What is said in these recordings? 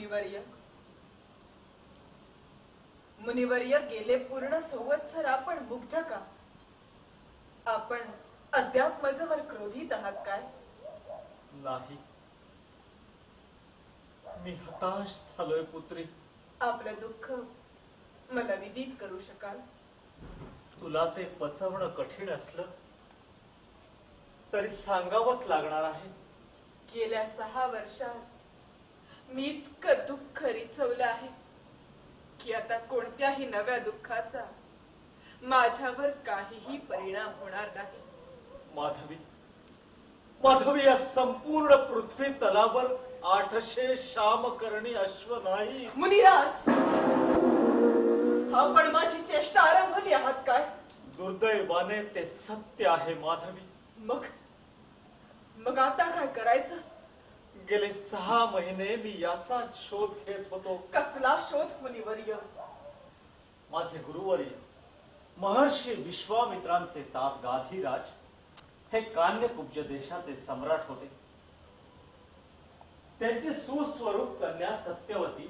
मुनिवर्य, मुनिवर्य, गेले पूर्ण संवत्सर आपण मुग्ध का? आपण अद्याप माझ्यावर क्रोधित आहात काय? नाही, मी हताश झालोय पुत्री. आपलं दुःख मला विदित करू शकाल? तुला ते पचवणं कठीण असलं तरी सांगावंच लागणार आहे. गेल्या 6 वर्षात मी इतकं दुःख रिचवलं आहे की आता कोणत्याही नव्या दुःखाचा माझ्यावर काहीही परिणाम होणार नाही. माधवी, माधवी, या संपूर्ण पृथ्वी तलावर 800 शामकर्णी अश्व नाही. मुनिराज, आपण माझी चेष्टा आरंभली आहात काय? दुर्दैवाने ते सत्य आहे माधवी. मग मग आता काय करायचं? गेले 6 महिने मी याचा शोध घेत होतो. कसला शोध मुनिवर्य? माझे गुरुवर्य महर्षी विश्वामित्रांचे तात गाधीराज हे कान्यकुब्ज देशाचे सम्राट होते. त्यांची सुस्वरूप कन्या सत्यवती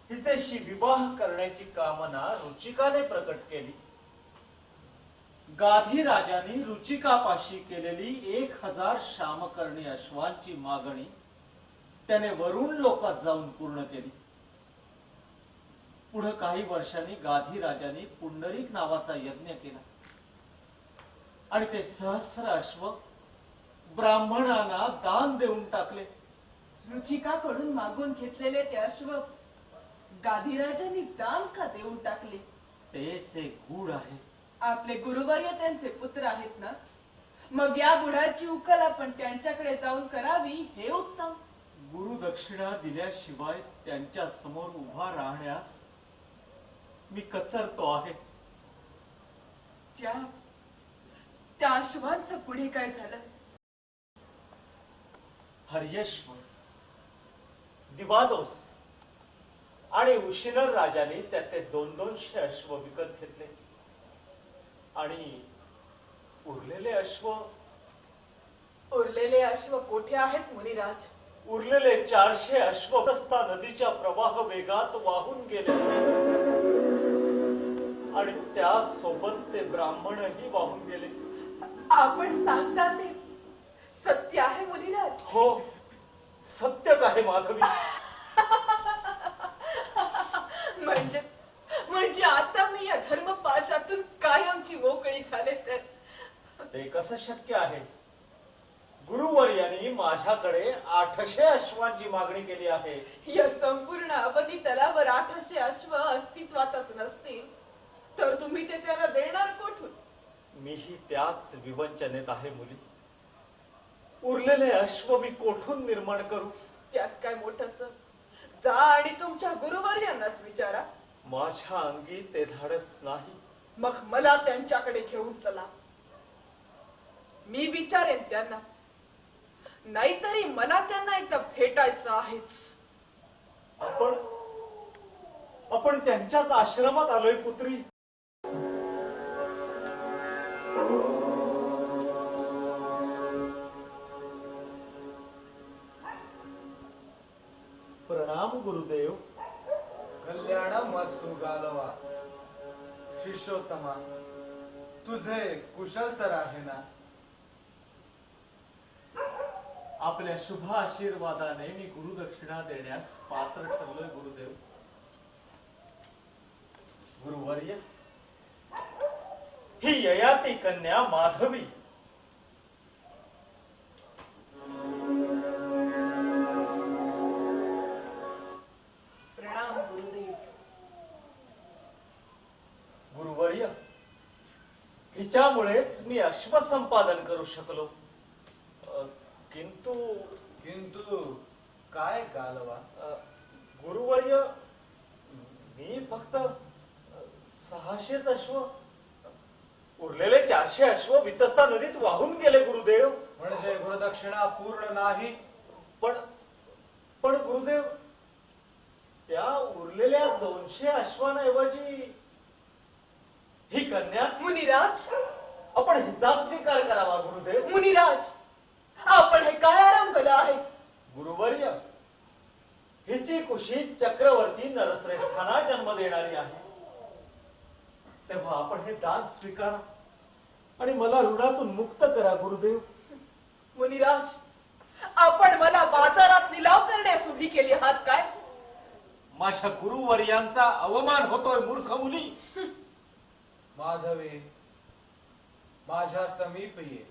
हिचेशी विवाह करण्याची कामना रुचिकाने प्रकट केली. गाधीराजांनी रुचिकापाशी केलेली 1000 शामकर्णी अश्वांची मागणी त्याने वरुण लोकात जाऊन पूर्ण केली. पुढे काही वर्षांनी गाधीराजांनी पुंडरीक नावाचा यज्ञ केला आणि ते सहस्र अश्व ब्राह्मणांना दान देऊन टाकले. रुचिकाकडून मागून घेतलेले ते अश्व गाधीराजांनी दान का देऊन टाकले? तेच एक गूढ आहे. आपले गुरुवर्य त्यांचे पुत्र आहेत ना, मग या गुढाची उकल आपण त्यांच्याकडे जाऊन करावी हे उत्तम. गुरुदक्षिणा दिल्याशिवाय त्यांच्या समोर उभा राहण्यास मी कचरतो आहे. त्या अश्वांचं पुढे काय झालं? हर्यश्व, दिवादोस आणि उशिनर राजाने त्यातले 200 अश्व विकत घेतले आणि उरलेले अश्व कोठे आहेत मुनिराज? उरलेले 400 अश्व रस्ता नदीच्या प्रवाह वेगात वाहून गेले आणि त्यासोबत ते ब्राह्मणही वाहून गेले. आपण सांगता ते सत्य आहे मुनिराज? हो, सत्यच आहे माधवी. म्हणजे आता मी या धर्मपाशातून कायमची मोकळी झाले तर? ते कसं शक्य आहे? गुरुवर्यांनी माझ्याकडे 800 अश्वांची मागणी केली आहे. या संपूर्ण अवनी तलावर 800 अश्व अस्तित्वातच नसतील तर तुम्ही ते त्यांना देणार कोठून? मीही त्याच विवंचनेत आहे मुली. उरलेले अश्व मी कोठून निर्माण करू? त्यात काय मोठंस? जा आणि तुमच्या गुरुवर्यांनाच विचारा. माझ्या अंगी ते धाडस नाही. मग मला त्यांच्याकडे घेऊन चला, मी विचारेन त्यांना. नाहीतरी मला त्यांना एकदा भेटायचं आहेच. आपण त्यांच्याच आश्रमात आलोय पुत्री. प्रणाम गुरुदेव. कल्याणमस्तु गालवा. शिष्योत्तमा, तुझे कुशल तर आहे ना? आपल्या शुभ आशीर्वादाने मी गुरुदक्षिणा देण्यास पात्र ठरलोय गुरुदेव. गुरुवर्य, ही ययाती कन्या माधवी. प्रणाम गुरुदेव. गुरुवर्य, हिच्यामुळेच मी अश्व संपादन करू शकलो. किंतु काय गालवा? गुरुवर्य, मी फक्त 600 अश्व, उरलेले 400 अश्व वितस्ता नदीत वाहून गेले गुरुदेव. म्हणजे गुरुदक्षिणा पूर्ण नाही? पण गुरुदेव, त्या उरलेल्या 200 अश्वांऐवजी ही कन्या. मुनिराज, आपण हिचा स्वीकार करावा गुरुदेव. मुनिराज, आपण हे काय आरंभलं आहे? गुरुवर्य, हिची कुशी चक्रवर्ती नरश्रेष्ठांना जन्म देणारी आहे. तेव्हा आपण हे दान स्वीकारा आणि मला ऋणातून मुक्त करा गुरुदेव. मुनिराज, आपण मला बाजारात निलाव करण्यास उभी केली आहात काय? माझ्या गुरुवर्यांचा अवमान होतोय मूर्ख मुली. माधवी, माझ्या समीप ये.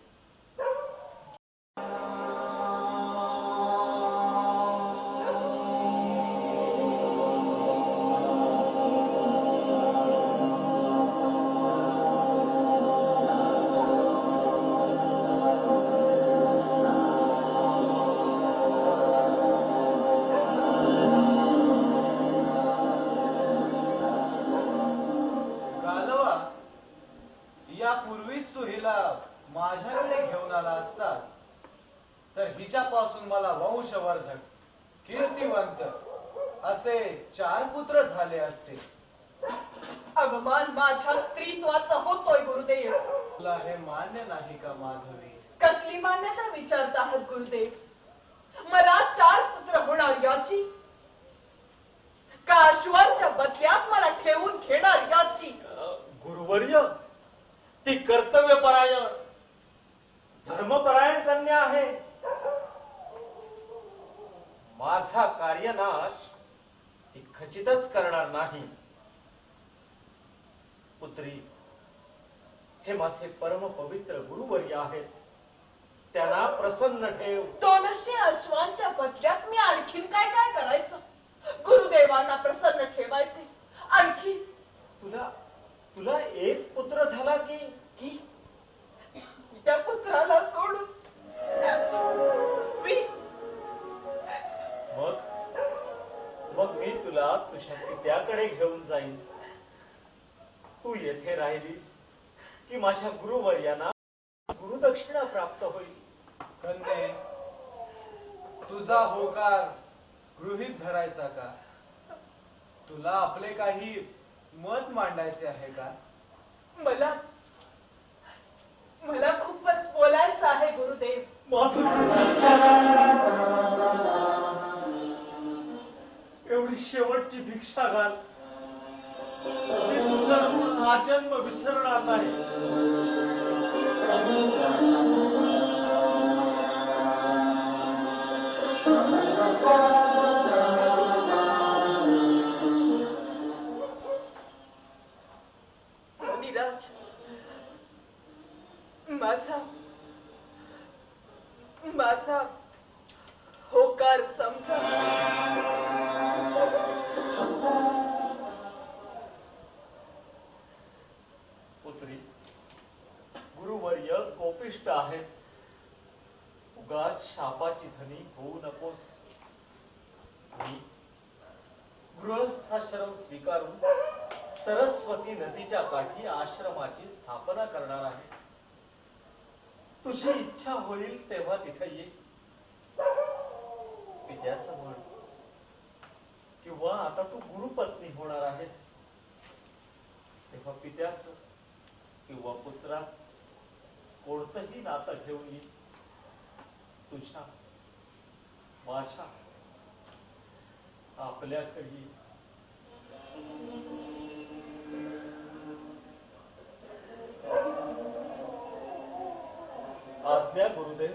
गालवा, यापूर्वीच तू हिला माझ्याकडे घेऊन आला असतास तर हिच्यापासून मला वंशवर्धक, कीर्तिवंत असे 4 पुत्र झाले असते. अवमान माझ्या स्त्रीत्वाचा होतोय गुरुदेव. तुला हे मान्य नाही का माधवी? कसली मान्यता विचारत आहात गुरुदेव? मला 4 पुत्र होणार याची, का अश्वांच्या बदल्यात मला ठेवून घेणार याची? गुरुवर्य, ती कर्तव्यपरायण धर्मपरायण कन्या आहे. माझा कार्यनाश ती खचितच करणार नाही. पुत्री, हे माझे परम पवित्र गुरुवर्य आहेत. त्यांना प्रसन्न ठेव. 200 अश्वांच्या बदल्यात मी आणखीन काय काय करायचं? गुरुदेवांना प्रसन्न ठेवायचे. आणखी तुला तुला एक पुत्र झाला की की त्या पुत्राला सोडून मी मग मग मी तुला तुझ्या पित्याकडे घेऊन जाईन. तू येथे राहिलीस की माझ्या गुरुवर्यांना गुरुदक्षिणा प्राप्त होईल. कन्ये, तुझा होकार गृहीत धरायचा का? तुला आपले काही मत मांडायचे आहे का? मला मला खूपच बोलायचं आहे गुरुदेव. एवढी शेवटची भिक्षा घाल. मी तुझा ऋण आजन्म विसरणार नाही. मुनिराज, माझा माझा होकार समजा. पुत्री, गुरुवर्य कोपिष्ट आहेत. उगाच शापाची धनी होऊ नकोस. मी गृहस्थाश्रम स्वीकारून सरस्वती नदीच्या काठी आश्रमाची स्थापना करणार आहे. तुझी इच्छा होईल तेव्हा तिथे ये. पित्याचं म्हण, किंवा आता तू गुरुपत्नी होणार आहेस तेव्हा पित्याचं किंवा पुत्राचं कोणतंही नातं घेऊन ये. तुझ्या माझ्या आपल्याकडे आज्ञा गुरुदेव.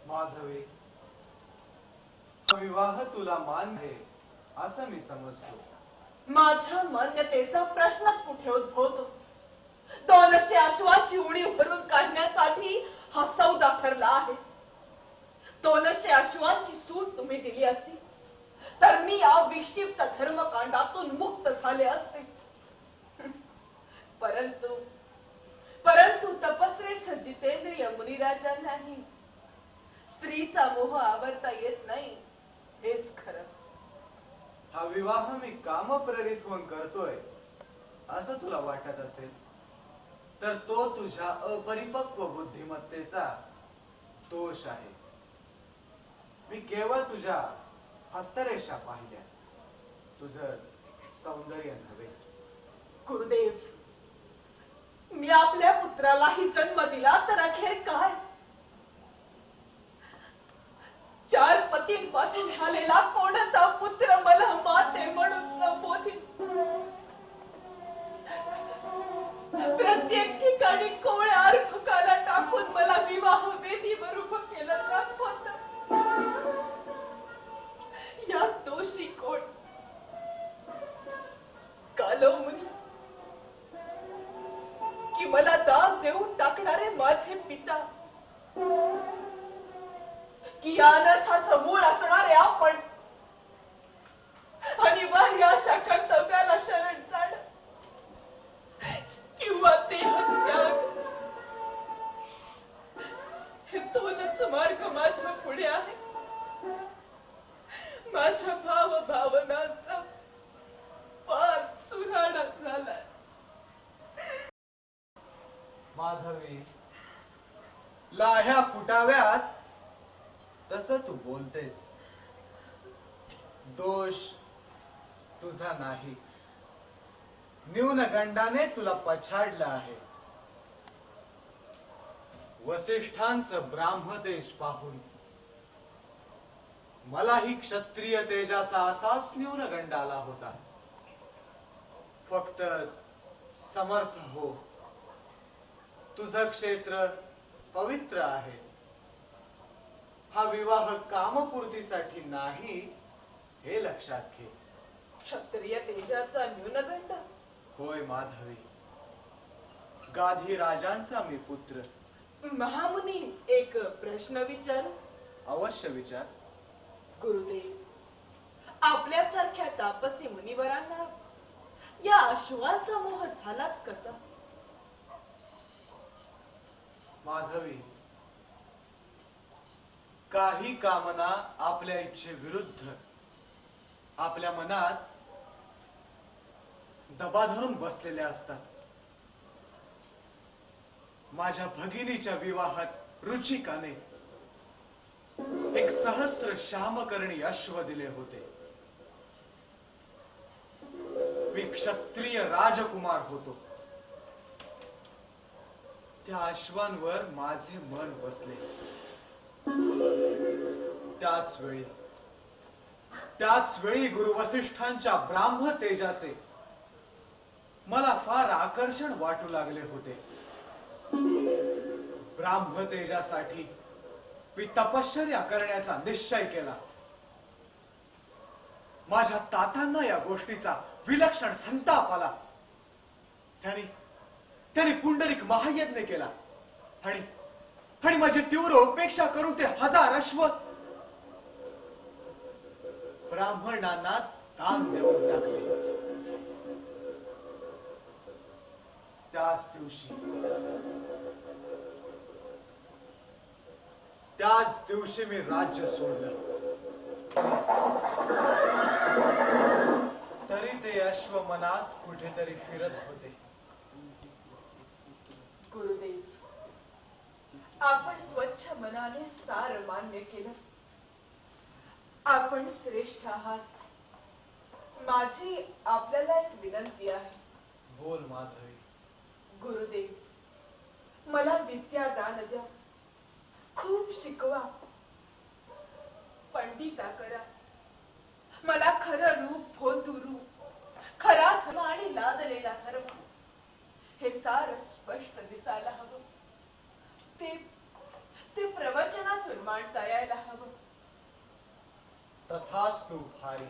माधवी, विवाह तुला मान्य आहे असं मी समजतो. माझ्या मान्यतेचा प्रश्नच कुठे उद्भवतो? 200 अश्वाची उडी भरून काढण्यासाठी हा सौदा ठरला आहे. 200 अश्वांची सूट तुम्ही दिली असती तर मी या विक्षिप्त धर्मकांडातून मुक्त झाले असते. परंतु परंतु तपश्रेष्ठ जितेंद्रिय मुनिराजांनाही स्त्रीचा मोह आवरता येत नाही, हेच खरं. हा विवाह मी कामप्रेरित होऊन करतोय असं तुला वाटत असेल तर तो तुझ्या अपरिपक्व बुद्धिमत्तेचा दोष आहे. मी केवळ तुझ्या हस्तरेषा पाहिल्या, तुझं सौंदर्य नव्हे. गुरुदेव, मी आपल्या पुत्रालाही जन्म दिला तर अखेर काय? 4 पतींपासून झालेला कोणता पुत्र मला माते म्हणून संबोधित? प्रत्येक ठिकाणी कोळ्या अर्भकाला टाकून मला विवाह वेदीवर उभं केलं जात होतं. या दोषी कोण? कालमुनी की मला दाब देऊन टाकणारे माझे पिता, की या अनर्थाचं मूळ असणारे आपण, अनिवार्य अशा कर्तव्याला शरण जाणं, किंवा देहत्याग, हे दोनच मार्ग माझ्या पुढे आहे. माझ्या भावनांचा पार सुराडा झालाय. माधवी, लाह्या फुटाव्यात तसं तू बोलतेस. दोष तुझा नाही, न्यूनगंडाने तुला पछाडलं आहे. वसिष्ठांचं ब्राह्मतेज पाहून मलाही क्षत्रिय तेजाचा असाच न्यूनगंड आला होता. फक्त समर्थ हो, तुझं क्षेत्र पवित्र आहे. हा विवाह कामपूर्तीसाठी नाही हे लक्षात घे. क्षत्रिय तेजाचा न्यूनगंड? होय माधवी, गाधी राजांचा मी पुत्र. महामुनी, एक प्रश्न विचारू? अवश्य विचार. गुरुदेव, आपल्यासारख्या तापसी मुनिवरांना या अश्वाचा मोह झालाच कसा? माधवी, काही कामना आपल्या इच्छेविरुद्ध आपल्या मनात दबा धरून बसलेल्या असतात. माझ्या भगिनीच्या विवाहात रुचिकाने एक सहस्त्र श्यामकर्णी अश्व दिले होते. मी क्षत्रिय राजकुमार होतो. त्या अश्वांवर माझे मन बसले. त्याच वेळी गुरु वसिष्ठांच्या ब्राह्म तेजाचे मला फार आकर्षण वाटू लागले होते. ब्राह्म तेजासाठी मी तपश्चर्या करण्याचा निश्चय केला. माझ्या तातांना या गोष्टीचा विलक्षण संताप आला. त्यांनी पुंडलिक महायज्ञ केला आणि माझी तीव्र उपेक्षा करून ते 1000 अश्व ब्राह्मणांना दान देऊन टाकले. त्याच दिवशी मी राज्य सोडलं. तरी ते अश्व मनात कुठेतरी फिरत होते. गुरुदेव, आपण स्वच्छ मनाने सार मान्य केलं. आपण श्रेष्ठ आहात. माझी आपल्याला एक विनंती आहे. बोल माधवी. गुरुदेव, मला विद्या दान द्या. खूप शिकवा, पंडिता करा. मला खरं रूप फोतुरू, खरा धर्म आणि लादलेला धर्म हे सार स्पष्ट दिसायला हवं. ते प्रवचनातून मांडता यायला हवं. तथास्तु भाई.